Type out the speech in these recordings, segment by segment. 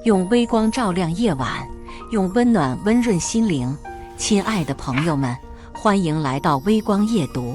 用微光照亮夜晚，用温暖温润心灵。亲爱的朋友们，欢迎来到微光夜读。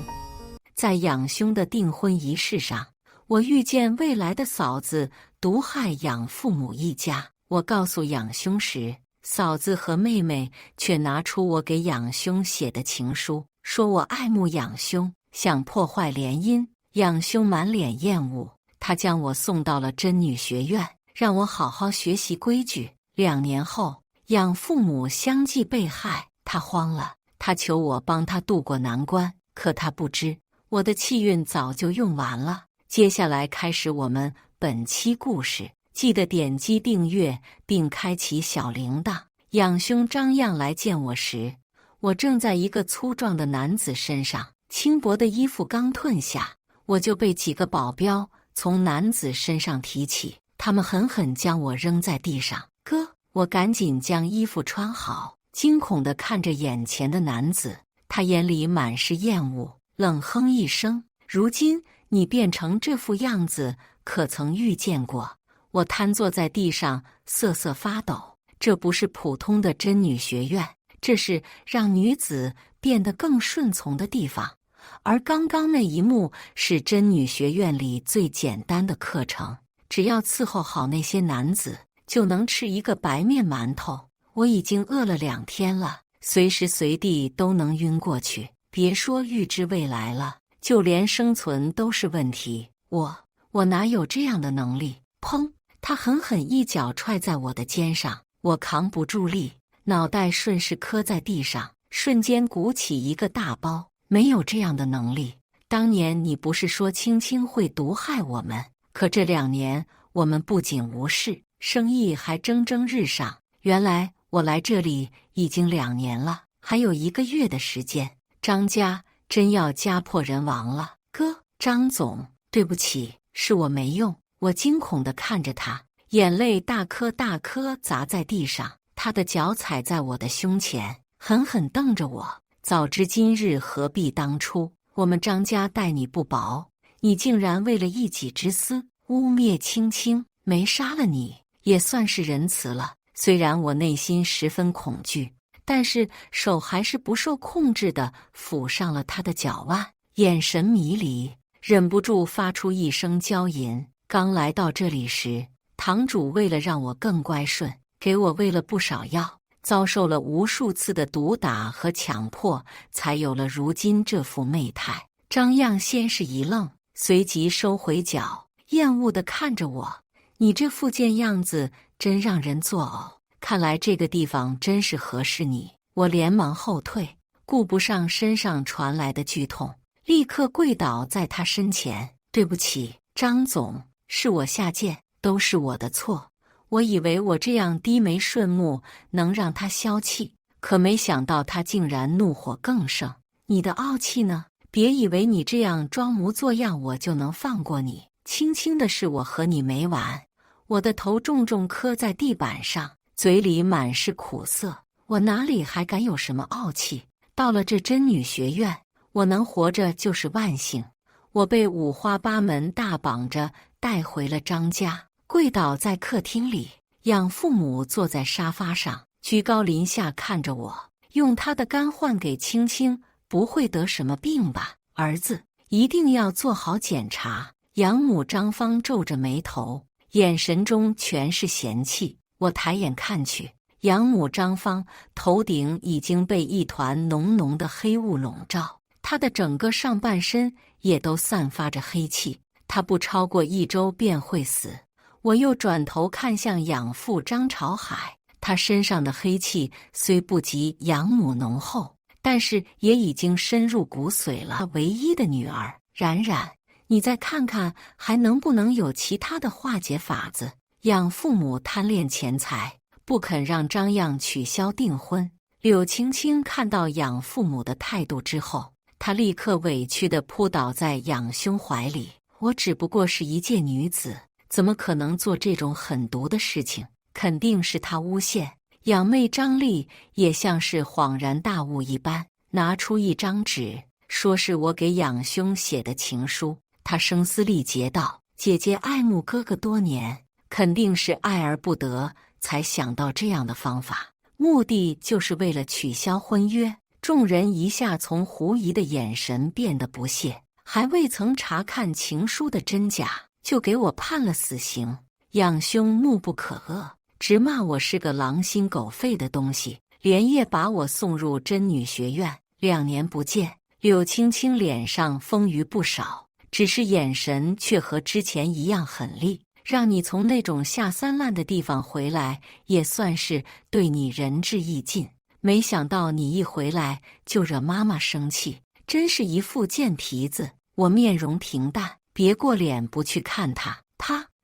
在养兄的订婚仪式上，我遇见未来的嫂子毒害养父母一家。我告诉养兄时，嫂子和妹妹却拿出我给养兄写的情书，说我爱慕养兄，想破坏联姻。养兄满脸厌恶，他将我送到了真女学院，让我好好学习规矩。2年后，养父母相继被害，他慌了，他求我帮他渡过难关，可他不知我的气运早就用完了。接下来开始我们本期故事，记得点击订阅并开启小铃铛。养兄张漾来见我时，我正在一个粗壮的男子身上，轻薄的衣服刚褪下，我就被几个保镖从男子身上提起，他们狠狠将我扔在地上。哥，我赶紧将衣服穿好，惊恐地看着眼前的男子，他眼里满是厌恶，冷哼一声：如今你变成这副样子，可曾遇见过？我瘫坐在地上瑟瑟发抖，这不是普通的真女学院，这是让女子变得更顺从的地方。而刚刚那一幕是真女学院里最简单的课程，只要伺候好那些男子，就能吃一个白面馒头。我已经饿了2天了，随时随地都能晕过去，别说预知未来了，就连生存都是问题。我哪有这样的能力？砰！他狠狠一脚踹在我的肩上，我扛不住力，脑袋顺势磕在地上，瞬间鼓起一个大包。没有这样的能力。当年你不是说青青会毒害我们？可这2年，我们不仅无事，生意还蒸蒸日上。原来我来这里已经2年了，还有1个月的时间，张家真要家破人亡了。哥，张总，对不起，是我没用。我惊恐地看着他，眼泪大颗大颗砸在地上，他的脚踩在我的胸前，狠狠瞪着我。早知今日，何必当初？我们张家待你不薄，你竟然为了一己之私污蔑青青，没杀了你也算是仁慈了。虽然我内心十分恐惧，但是手还是不受控制地抚上了他的脚腕，眼神迷离，忍不住发出一声娇吟。刚来到这里时，堂主为了让我更乖顺，给我喂了不少药，遭受了无数次的毒打和强迫，才有了如今这副媚态。张漾先是一愣，随即收回脚，厌恶地看着我：你这副贱样子真让人作呕，看来这个地方真是合适你。我连忙后退，顾不上身上传来的剧痛，立刻跪倒在他身前：对不起，张总，是我下贱，都是我的错。我以为我这样低眉顺目能让他消气，可没想到他竟然怒火更盛。你的傲气呢？别以为你这样装模作样我就能放过你。轻轻的事我和你没完。我的头重重磕在地板上，嘴里满是苦涩。我哪里还敢有什么傲气？到了这真女学院，我能活着就是万幸。我被5花8门大绑着带回了张家，跪倒在客厅里，养父母坐在沙发上，居高临下看着我，用他的肝换给青青，不会得什么病吧？儿子，一定要做好检查。养母张芳皱着眉头，眼神中全是嫌弃。我抬眼看去，养母张芳头顶已经被一团浓浓的黑雾笼罩，她的整个上半身也都散发着黑气，她不超过1周便会死。我又转头看向养父张朝海，他身上的黑气虽不及养母浓厚，但是也已经深入骨髓了。唯一的女儿冉冉，你再看看还能不能有其他的化解法子？养父母贪恋钱财，不肯让张漾取消订婚。柳青青看到养父母的态度之后，她立刻委屈地扑倒在养兄怀里。我只不过是一介女子，怎么可能做这种狠毒的事情？肯定是他诬陷。养妹张丽也像是恍然大悟一般，拿出一张纸，说是我给养兄写的情书。她声嘶力竭道：姐姐爱慕哥哥多年，肯定是爱而不得，才想到这样的方法，目的就是为了取消婚约。众人一下从狐疑的眼神变得不屑，还未曾查看情书的真假，就给我判了死刑。养兄怒不可遏，直骂我是个狼心狗肺的东西，连夜把我送入真女学院。2年不见，柳青青脸上丰腴不少，只是眼神却和之前一样狠厉。让你从那种下三滥的地方回来，也算是对你仁至义尽。没想到你一回来就惹妈妈生气，真是一副贱皮子。我面容平淡，别过脸不去看他。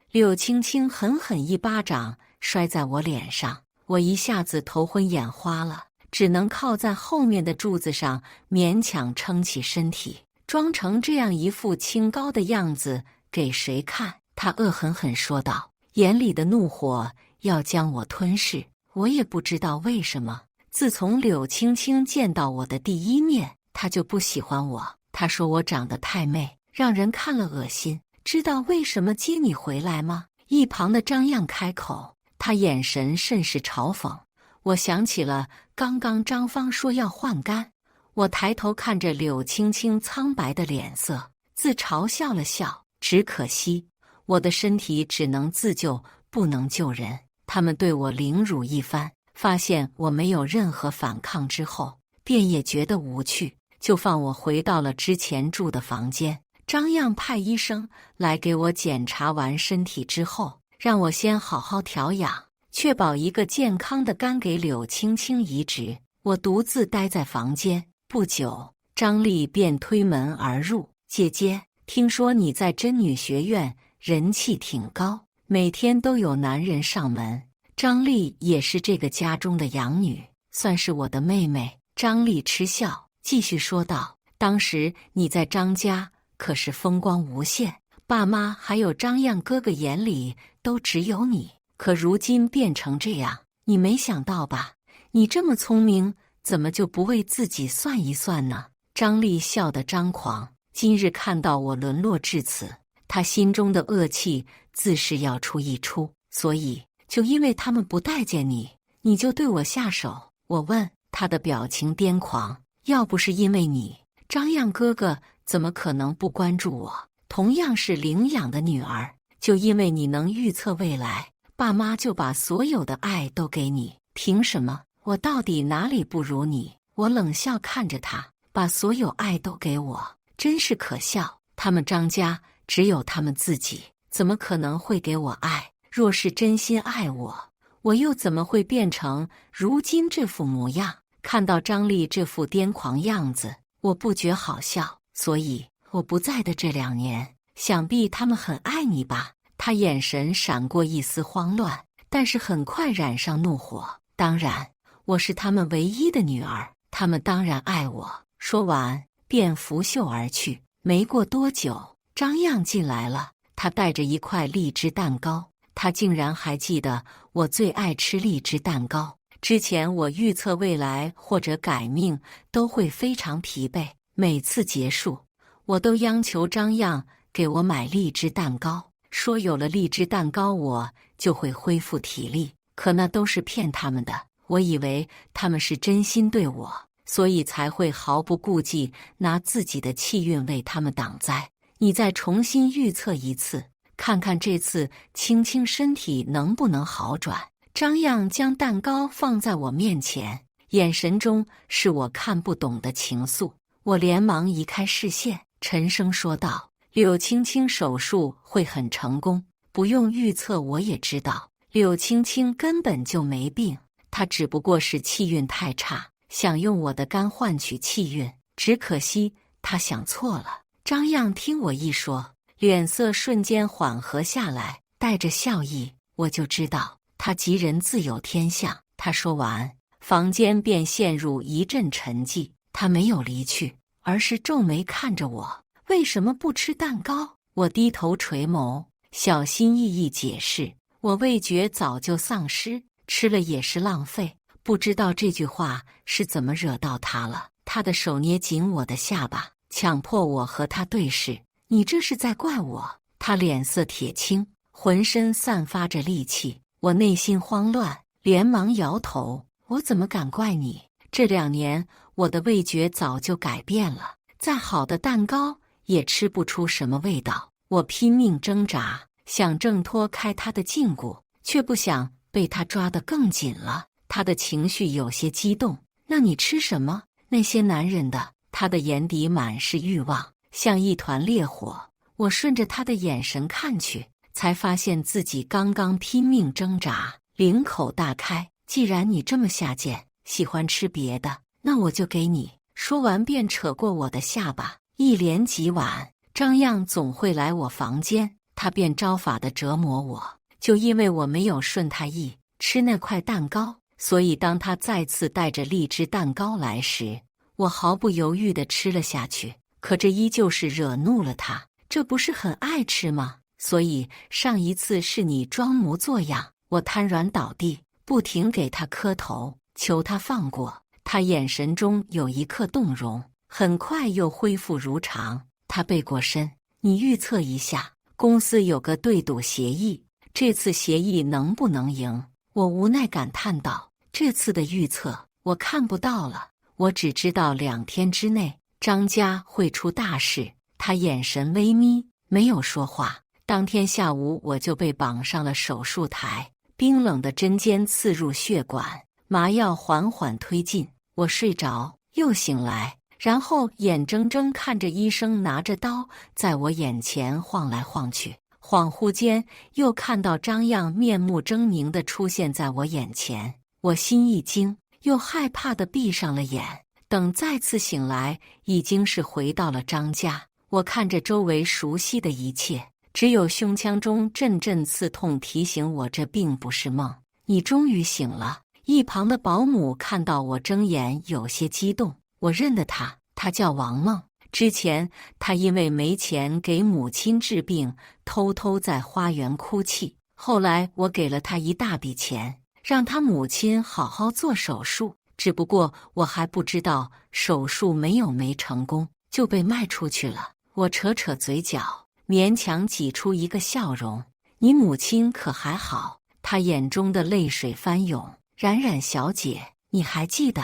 柳青青狠狠一巴掌摔在我脸上，我一下子头昏眼花了，只能靠在后面的柱子上勉强撑起身体，装成这样一副清高的样子给谁看？他恶狠狠说道，眼里的怒火要将我吞噬。我也不知道为什么，自从柳青青见到我的第一面，她就不喜欢我。她说我长得太媚，让人看了恶心。知道为什么接你回来吗？一旁的张漾开口，他眼神甚是嘲讽。我想起了刚刚张芳说要换肝，我抬头看着柳青青苍白的脸色，自嘲笑了笑。只可惜我的身体只能自救，不能救人。他们对我凌辱一番，发现我没有任何反抗之后，便也觉得无趣，就放我回到了之前住的房间。张漾派医生来给我检查完身体之后，让我先好好调养，确保一个健康的肝给柳青青移植。我独自待在房间，不久，张丽便推门而入。姐姐，听说你在真女学院人气挺高，每天都有男人上门。张丽也是这个家中的养女，算是我的妹妹。张丽嗤笑，继续说道，当时你在张家可是风光无限，爸妈还有张漾哥哥眼里都只有你，可如今变成这样，你没想到吧？你这么聪明，怎么就不为自己算一算呢？张丽笑得张狂，今日看到我沦落至此，他心中的恶气自是要出一出，所以就因为他们不待见你，你就对我下手。我问，他的表情癫狂，要不是因为你，张漾哥哥怎么可能不关注我？同样是领养的女儿，就因为你能预测未来，爸妈就把所有的爱都给你，凭什么？我到底哪里不如你？我冷笑看着他，把所有爱都给我，真是可笑。他们张家只有他们自己，怎么可能会给我爱？若是真心爱我，我又怎么会变成如今这副模样？看到张丽这副癫狂样子，我不觉好笑。所以我不在的这2年，想必他们很爱你吧？他眼神闪过一丝慌乱，但是很快染上怒火。当然，我是他们唯一的女儿，他们当然爱我。说完便拂袖而去。没过多久，张漾进来了，他带着一块荔枝蛋糕。他竟然还记得我最爱吃荔枝蛋糕。之前我预测未来或者改命都会非常疲惫，每次结束，我都央求张漾给我买荔枝蛋糕，说有了荔枝蛋糕我就会恢复体力。可那都是骗他们的，我以为他们是真心对我，所以才会毫不顾忌拿自己的气运为他们挡灾。你再重新预测一次，看看这次青青身体能不能好转。张漾将蛋糕放在我面前，眼神中是我看不懂的情愫。我连忙移开视线，沉声说道，柳青青手术会很成功，不用预测我也知道，柳青青根本就没病，她只不过是气运太差，想用我的肝换取气运，只可惜她想错了。张漾听我一说，脸色瞬间缓和下来，带着笑意，我就知道他吉人自有天相。他说完，房间便陷入一阵沉寂。他没有离去，而是皱眉看着我，为什么不吃蛋糕？我低头垂眸，小心翼翼解释，我味觉早就丧失，吃了也是浪费。不知道这句话是怎么惹到他了。他的手捏紧我的下巴，强迫我和他对视。你这是在怪我？他脸色铁青，浑身散发着戾气。我内心慌乱，连忙摇头。我怎么敢怪你？这2年我的味觉早就改变了，再好的蛋糕也吃不出什么味道。我拼命挣扎，想挣脱开他的禁锢，却不想被他抓得更紧了。他的情绪有些激动。那你吃什么？那些男人的。他的眼底满是欲望，像一团烈火。我顺着他的眼神看去，才发现自己刚刚拼命挣扎，领口大开。既然你这么下贱，喜欢吃别的，那我就给你。说完便扯过我的下巴。一连几晚，张漾总会来我房间，他便招法地折磨我。就因为我没有顺他意，吃那块蛋糕，所以当他再次带着荔枝蛋糕来时，我毫不犹豫地吃了下去。可这依旧是惹怒了他。这不是很爱吃吗？所以上一次是你装模作样。我瘫软倒地，不停给他磕头，求他放过。他眼神中有一刻动容，很快又恢复如常。他背过身，你预测一下，公司有个对赌协议，这次协议能不能赢？我无奈感叹道，这次的预测我看不到了，我只知道2天之内张家会出大事。他眼神微眯，没有说话。当天下午我就被绑上了手术台，冰冷的针尖刺入血管，麻药缓缓推进。我睡着，又醒来，然后眼睁睁看着医生拿着刀在我眼前晃来晃去。恍惚间又看到张漾面目狰狞地出现在我眼前，我心一惊，又害怕地闭上了眼。等再次醒来，已经是回到了张家。我看着周围熟悉的一切，只有胸腔中阵阵刺痛提醒我这并不是梦。你终于醒了。一旁的保姆看到我睁眼有些激动。我认得他，他叫王梦。之前他因为没钱给母亲治病，偷偷在花园哭泣。后来我给了他一大笔钱，让他母亲好好做手术。只不过我还不知道手术没成功，就被卖出去了。我扯扯嘴角，勉强挤出一个笑容。你母亲可还好？他眼中的泪水翻涌。冉冉小姐，你还记得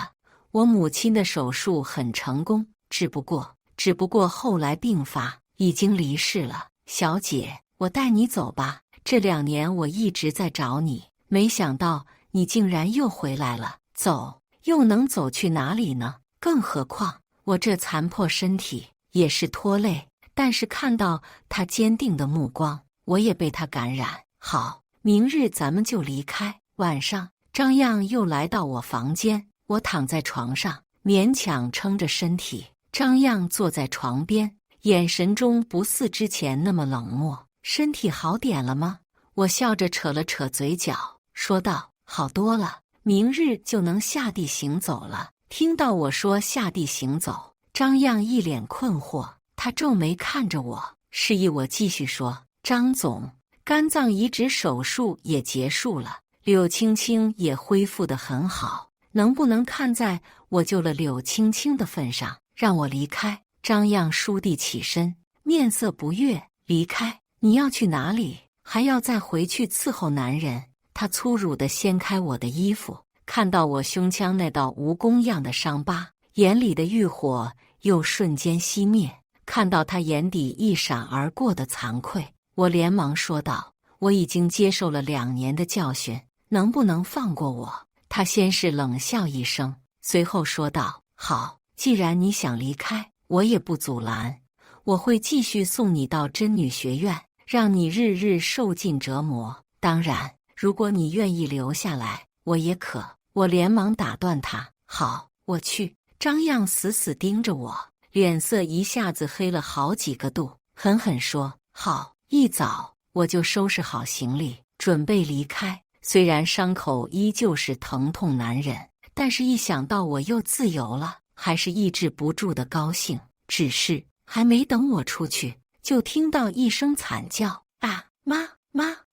我母亲的手术很成功，只不过后来病发，已经离世了。小姐，我带你走吧。这2年我一直在找你，没想到你竟然又回来了。走，又能走去哪里呢？更何况我这残破身体也是拖累。但是看到他坚定的目光，我也被他感染。好，明日咱们就离开。晚上张漾又来到我房间，我躺在床上，勉强撑着身体。张漾坐在床边，眼神中不似之前那么冷漠。身体好点了吗？我笑着扯了扯嘴角，说道：好多了，明日就能下地行走了。听到我说下地行走，张漾一脸困惑，他皱眉看着我，示意我继续说。张总，肝脏移植手术也结束了，柳青青也恢复得很好，能不能看在我救了柳青青的份上，让我离开？张漾倏地起身，面色不悦。离开？你要去哪里？还要再回去伺候男人？他粗鲁地掀开我的衣服，看到我胸腔那道蜈蚣样的伤疤，眼里的欲火又瞬间熄灭。看到他眼底一闪而过的惭愧，我连忙说道：我已经接受了2年的教训，能不能放过我？他先是冷笑一声，随后说道：好，既然你想离开，我也不阻拦。我会继续送你到真女学院，让你日日受尽折磨。当然，如果你愿意留下来，我也可。我连忙打断他：好，我去。张漾死死盯着我，脸色一下子黑了好几个度，狠狠说：好。一早我就收拾好行李，准备离开。虽然伤口依旧是疼痛难忍，但是一想到我又自由了，还是抑制不住的高兴。只是还没等我出去，就听到一声惨叫：啊，妈，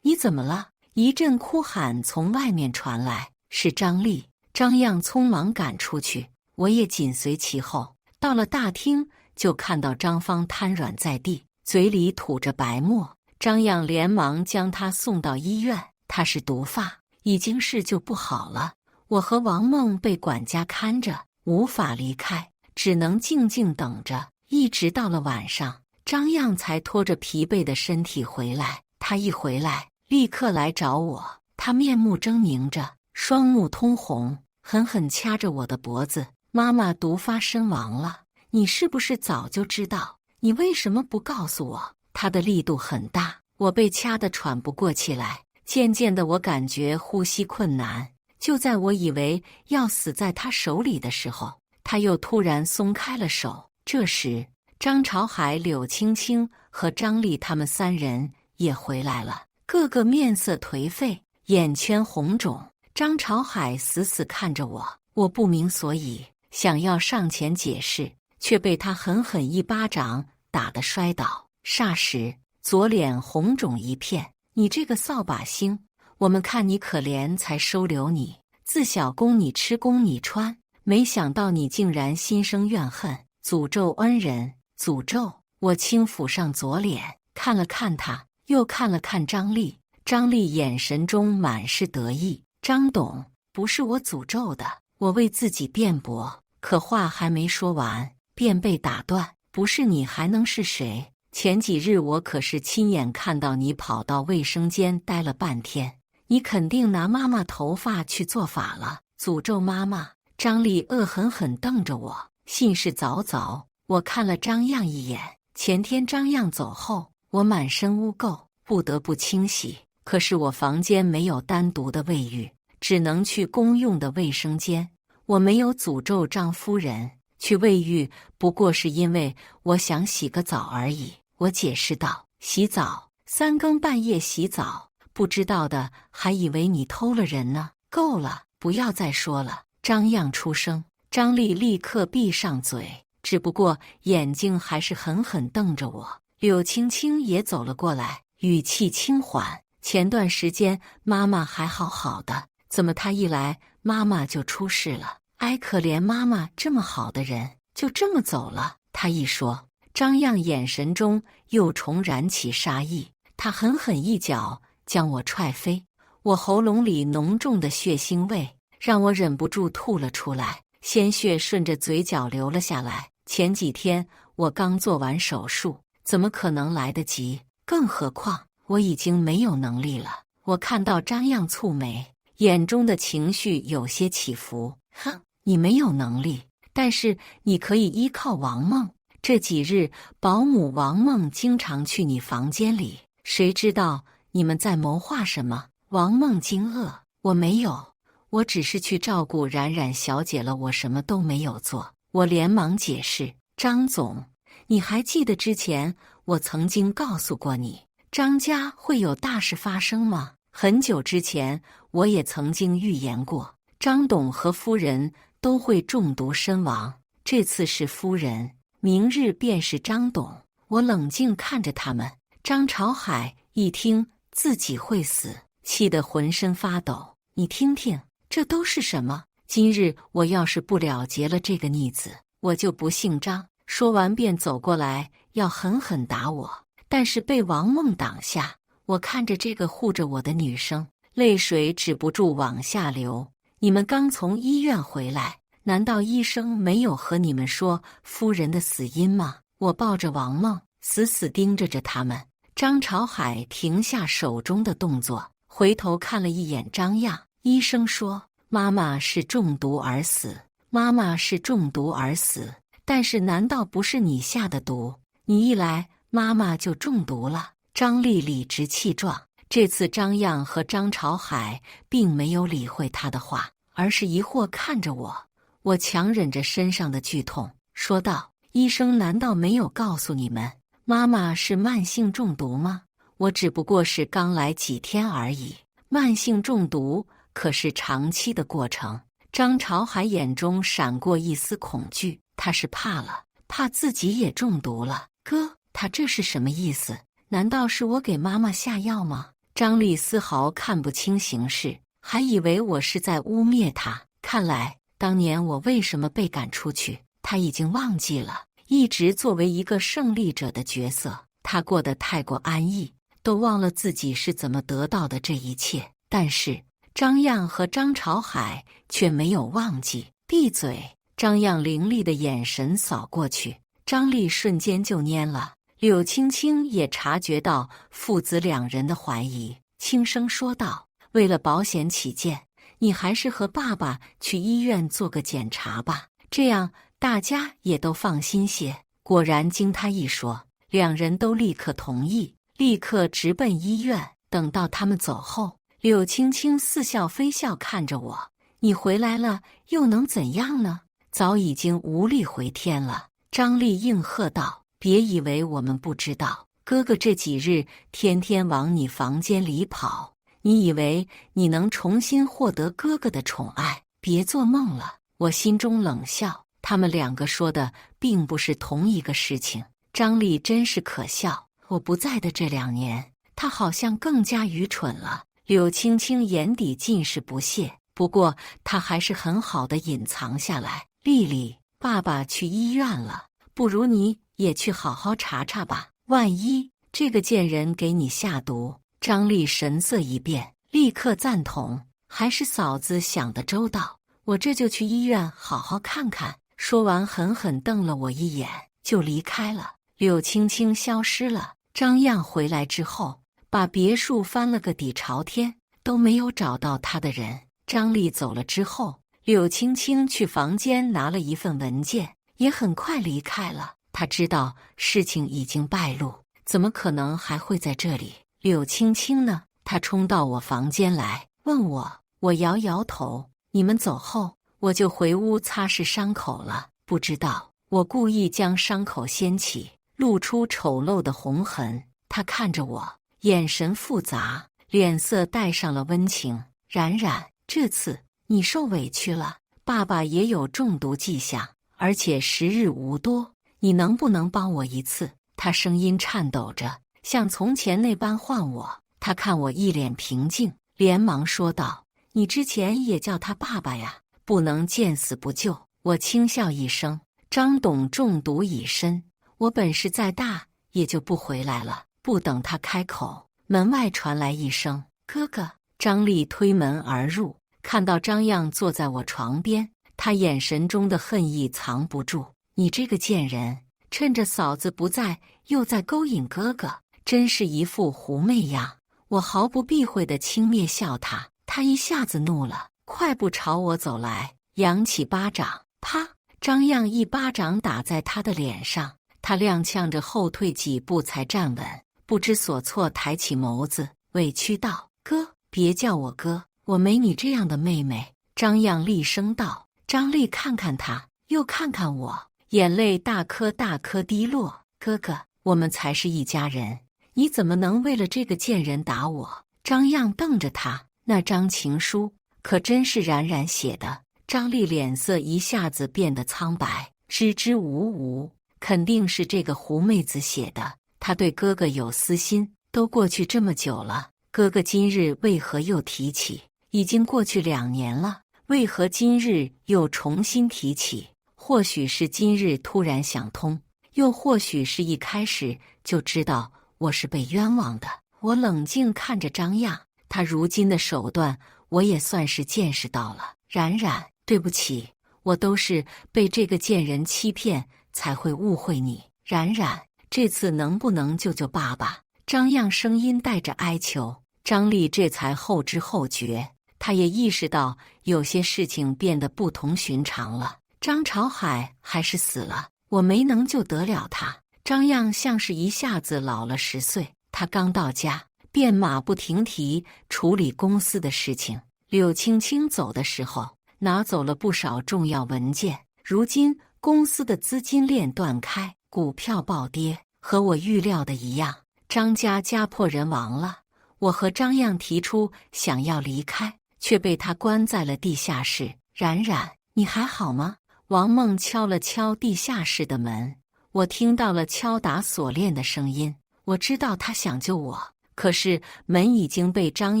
你怎么了？一阵哭喊从外面传来，是张丽。张漾匆忙赶出去，我也紧随其后。到了大厅，就看到张芳瘫软在地，嘴里吐着白沫。张漾连忙将他送到医院。他是毒发，已经是就不好了。我和王梦被管家看着，无法离开，只能静静等着，一直到了晚上，张漾才拖着疲惫的身体回来。他一回来，立刻来找我，他面目狰狞着，双目通红，狠狠掐着我的脖子。妈妈毒发身亡了，你是不是早就知道？你为什么不告诉我？他的力度很大，我被掐得喘不过气来。渐渐的，我感觉呼吸困难。就在我以为要死在他手里的时候，他又突然松开了手。这时，张朝海、柳青青和张丽他们三人也回来了，个个面色颓废，眼圈红肿。张朝海死死看着我，我不明所以，想要上前解释，却被他狠狠一巴掌打得摔倒。霎时，左脸红肿一片。你这个扫把星，我们看你可怜才收留你，自小供你吃供你穿，没想到你竟然心生怨恨，诅咒恩人。诅咒！我轻抚上左脸，看了看他，又看了看张丽。张丽眼神中满是得意。张董，不是我诅咒的。我为自己辩驳，可话还没说完，便被打断。不是你还能是谁？前几日我可是亲眼看到你跑到卫生间待了半天，你肯定拿妈妈头发去做法了，诅咒妈妈。张丽恶狠狠瞪着我，信誓凿凿。我看了张漾一眼，前天张漾走后，我满身污垢，不得不清洗。可是我房间没有单独的卫浴，只能去公用的卫生间。我没有诅咒张夫人，去卫浴不过是因为我想洗个澡而已。我解释道：洗澡，3更半夜洗澡，不知道的还以为你偷了人呢。够了，不要再说了。张漾出声，张丽立刻闭上嘴，只不过眼睛还是狠狠瞪着我。柳青青也走了过来，语气轻缓：前段时间妈妈还好好的，怎么她一来妈妈就出事了？哎，可怜妈妈这么好的人，就这么走了。他一说，张漾眼神中又重燃起杀意，他狠狠一脚将我踹飞。我喉咙里浓重的血腥味让我忍不住吐了出来，鲜血顺着嘴角流了下来。前几天我刚做完手术，怎么可能来得及？更何况我已经没有能力了。我看到张漾蹙眉，眼中的情绪有些起伏。哼，你没有能力，但是你可以依靠王梦。这几日保姆王梦经常去你房间里，谁知道你们在谋划什么？王梦惊愕：我没有，我只是去照顾冉冉小姐了，我什么都没有做。我连忙解释：张总，你还记得之前我曾经告诉过你，张家会有大事发生吗？很久之前我也曾经预言过，张董和夫人都会中毒身亡，这次是夫人，明日便是张董。我冷静看着他们。张朝海一听自己会死，气得浑身发抖。你听听，这都是什么？今日我要是不了结了这个逆子，我就不姓张。说完便走过来要狠狠打我，但是被王梦挡下。我看着这个护着我的女生，泪水止不住往下流。你们刚从医院回来，难道医生没有和你们说夫人的死因吗？我抱着王梦，死死盯着他们。张朝海停下手中的动作，回头看了一眼张漾。医生说，妈妈是中毒而死，妈妈是中毒而死。但是难道不是你下的毒？你一来，妈妈就中毒了。张丽理直气壮。这次张漾和张朝海并没有理会他的话，而是疑惑看着我。我强忍着身上的剧痛，说道：医生难道没有告诉你们，妈妈是慢性中毒吗？我只不过是刚来几天而已，慢性中毒可是长期的过程。张朝海眼中闪过一丝恐惧，他是怕了，怕自己也中毒了。哥，他这是什么意思？难道是我给妈妈下药吗？张丽丝毫看不清形势，还以为我是在污蔑他。看来当年我为什么被赶出去，他已经忘记了。一直作为一个胜利者的角色，他过得太过安逸，都忘了自己是怎么得到的这一切。但是张漾和张朝海却没有忘记。闭嘴！张漾凌厉的眼神扫过去，张丽瞬间就蔫了。柳青青也察觉到父子两人的怀疑，轻声说道：“为了保险起见，你还是和爸爸去医院做个检查吧，这样大家也都放心些。”果然，经他一说，两人都立刻同意，立刻直奔医院。等到他们走后，柳青青似笑非笑看着我：“你回来了，又能怎样呢？早已经无力回天了。”张丽应和道：“别以为我们不知道，哥哥这几日天天往你房间里跑，你以为你能重新获得哥哥的宠爱？别做梦了！”我心中冷笑，他们两个说的并不是同一个事情。张丽真是可笑，我不在的这2年，他好像更加愚蠢了。柳青青眼底尽是不屑，不过她还是很好的隐藏下来。丽丽，爸爸去医院了，不如你也去好好查查吧，万一这个贱人给你下毒。张丽神色一变，立刻赞同：“还是嫂子想得周到，我这就去医院好好看看。”说完狠狠瞪了我一眼，就离开了。柳青青消失了。张漾回来之后，把别墅翻了个底朝天，都没有找到他的人。张丽走了之后，柳青青去房间拿了一份文件，也很快离开了。他知道事情已经败露，怎么可能还会在这里？柳青青呢？他冲到我房间来，问我。我摇摇头，你们走后，我就回屋擦拭伤口了。不知道，我故意将伤口掀起，露出丑陋的红痕。他看着我，眼神复杂，脸色带上了温情。冉冉，这次你受委屈了，爸爸也有中毒迹象，而且时日无多，你能不能帮我一次？他声音颤抖着，像从前那般唤我。他看我一脸平静，连忙说道：“你之前也叫他爸爸呀，不能见死不救。”我轻笑一声：“张董中毒已深，我本事再大也就不回来了。”不等他开口，门外传来一声：“哥哥。”张丽推门而入，看到张漾坐在我床边，他眼神中的恨意藏不住：“你这个贱人，趁着嫂子不在，又在勾引哥哥，真是一副狐媚样。”我毫不避讳地轻蔑笑他，他一下子怒了，快步朝我走来，扬起巴掌，啪！张漾一巴掌打在他的脸上，他踉跄着后退几步才站稳，不知所措，抬起眸子，委屈道：“哥，别叫我哥，我没你这样的妹妹。”张漾厉声道。张丽看看他，又看看我，眼泪大颗大颗滴落：“哥哥，我们才是一家人，你怎么能为了这个贱人打我？”张漾瞪着他，那张情书可真是冉冉写的。张丽脸色一下子变得苍白，支支吾吾，肯定是这个狐妹子写的。她对哥哥有私心，都过去这么久了，哥哥今日为何又提起？已经过去2年了，为何今日又重新提起？或许是今日突然想通，又或许是一开始就知道我是被冤枉的。我冷静看着张漾，他如今的手段，我也算是见识到了。冉冉，对不起，我都是被这个贱人欺骗，才会误会你。冉冉，这次能不能救救爸爸？张漾声音带着哀求。张丽这才后知后觉，他也意识到有些事情变得不同寻常了。张朝海还是死了，我没能救得了他。张漾像是一下子老了10岁，他刚到家便马不停蹄处理公司的事情。柳青青走的时候，拿走了不少重要文件。如今公司的资金链断开，股票暴跌，和我预料的一样，张家家破人亡了。我和张漾提出想要离开，却被他关在了地下室。冉冉，你还好吗？王梦敲了敲地下室的门，我听到了敲打锁链的声音。我知道他想救我，可是门已经被张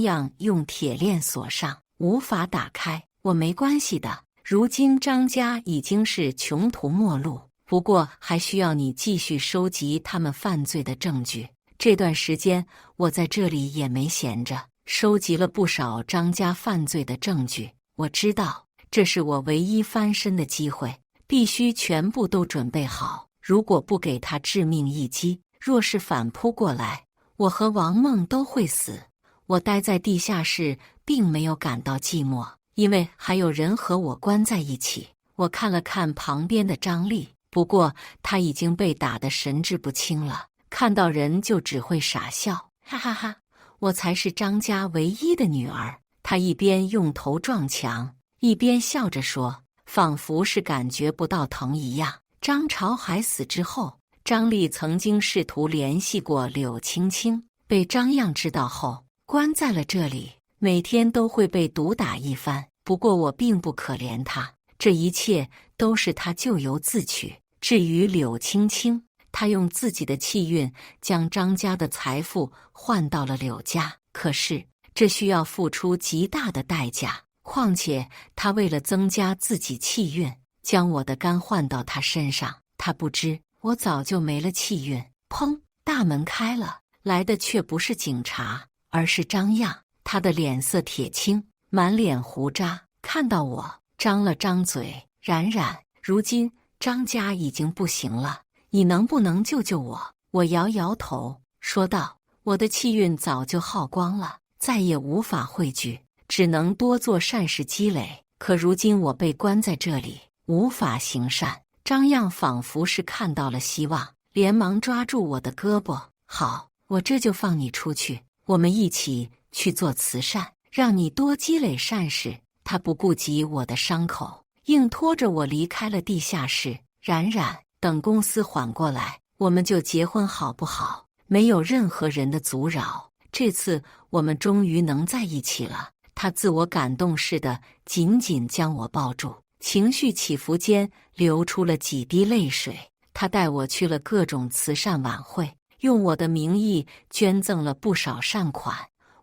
漾用铁链锁上，无法打开。我没关系的，如今张家已经是穷途末路，不过还需要你继续收集他们犯罪的证据。这段时间我在这里也没闲着，收集了不少张家犯罪的证据。我知道这是我唯一翻身的机会，必须全部都准备好。如果不给他致命一击，若是反扑过来，我和王梦都会死。我待在地下室，并没有感到寂寞，因为还有人和我关在一起。我看了看旁边的张丽，不过他已经被打得神志不清了，看到人就只会傻笑，哈哈哈！我才是张家唯一的女儿。他一边用头撞墙，一边笑着说，仿佛是感觉不到疼一样。张朝海死之后，张丽曾经试图联系过柳青青，被张漾知道后关在了这里，每天都会被毒打一番。不过我并不可怜他，这一切都是他咎由自取。至于柳青青，他用自己的气运将张家的财富换到了柳家，可是这需要付出极大的代价。况且他为了增加自己气运，将我的肝换到他身上，他不知我早就没了气运。砰！大门开了，来的却不是警察，而是张漾。他的脸色铁青，满脸胡渣，看到我张了张嘴：冉冉，如今张家已经不行了，你能不能救救我？我摇摇头说道：我的气运早就耗光了，再也无法汇聚，只能多做善事积累。可如今我被关在这里，无法行善。张漾仿佛是看到了希望，连忙抓住我的胳膊：好，我这就放你出去，我们一起去做慈善，让你多积累善事。他不顾及我的伤口，硬拖着我离开了地下室。冉冉，等公司缓过来，我们就结婚好不好？没有任何人的阻扰，这次我们终于能在一起了。他自我感动似的紧紧将我抱住，情绪起伏间流出了几滴泪水。他带我去了各种慈善晚会，用我的名义捐赠了不少善款。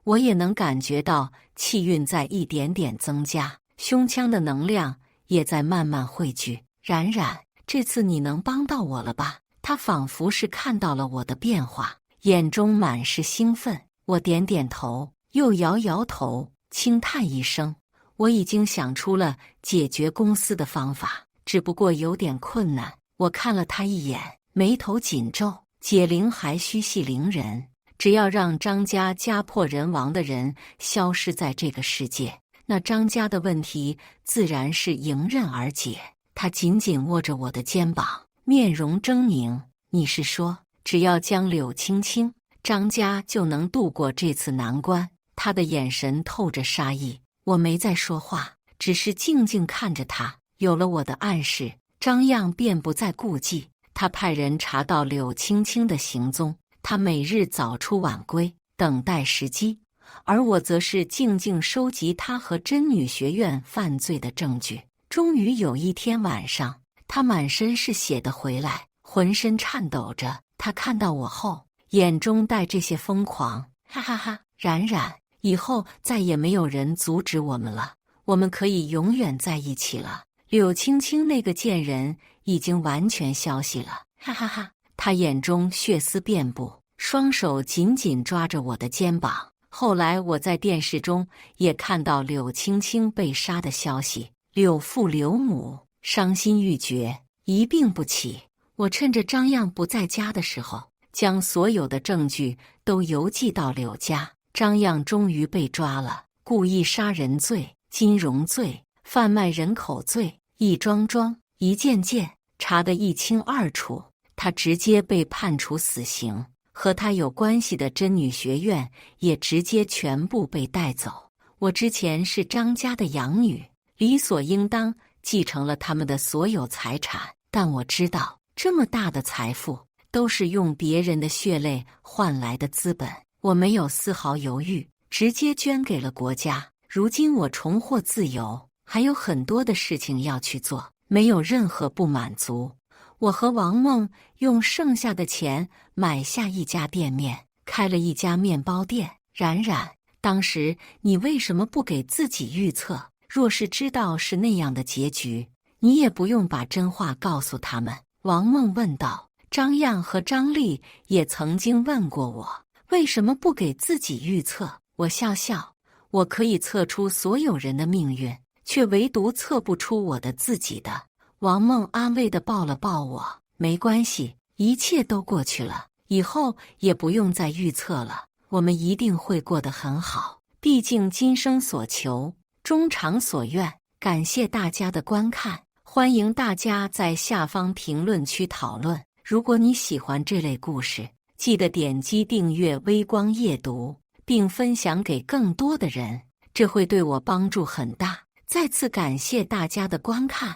我也能感觉到气运在一点点增加，胸腔的能量也在慢慢汇聚。冉冉，这次你能帮到我了吧？他仿佛是看到了我的变化，眼中满是兴奋。我点点头，又摇摇头，轻叹一声：我已经想出了解决公司的方法，只不过有点困难。我看了他一眼，眉头紧皱：解铃还须系铃人，只要让张家家破人亡的人消失在这个世界，那张家的问题自然是迎刃而解。他紧紧握着我的肩膀，面容狰狞：你是说，只要将柳青青，张家就能度过这次难关？他的眼神透着杀意。我没再说话，只是静静看着他。有了我的暗示，张漾便不再顾忌，他派人查到柳青青的行踪，他每日早出晚归，等待时机，而我则是静静收集他和真女学院犯罪的证据。终于有一天晚上，他满身是血的回来，浑身颤抖着。他看到我后，眼中带这些疯狂：哈哈哈！冉冉，以后再也没有人阻止我们了，我们可以永远在一起了。柳青青那个贱人已经完全消息了，哈哈哈！他眼中血丝遍布，双手紧紧抓着我的肩膀。后来我在电视中也看到柳青青被杀的消息，柳父柳母伤心欲绝，一病不起。我趁着张漾不在家的时候，将所有的证据都邮寄到柳家。张漾终于被抓了，故意杀人罪、金融罪、贩卖人口罪，一桩桩、一件件查得一清二楚。他直接被判处死刑，和他有关系的真女学院也直接全部被带走。我之前是张家的养女，理所应当继承了他们的所有财产，但我知道这么大的财富都是用别人的血泪换来的资本，我没有丝毫犹豫，直接捐给了国家。如今我重获自由，还有很多的事情要去做，没有任何不满足。我和王梦用剩下的钱买下一家店面，开了一家面包店。冉冉，当时你为什么不给自己预测？若是知道是那样的结局，你也不用把真话告诉他们。王梦问道。张漾和张丽也曾经问过我，为什么不给自己预测？我笑笑，我可以测出所有人的命运，却唯独测不出我的自己的。王梦安慰地抱了抱我，没关系，一切都过去了，以后也不用再预测了，我们一定会过得很好。毕竟今生所求，终偿所愿。感谢大家的观看，欢迎大家在下方评论区讨论。如果你喜欢这类故事，记得点击订阅微光夜读，并分享给更多的人，这会对我帮助很大。再次感谢大家的观看。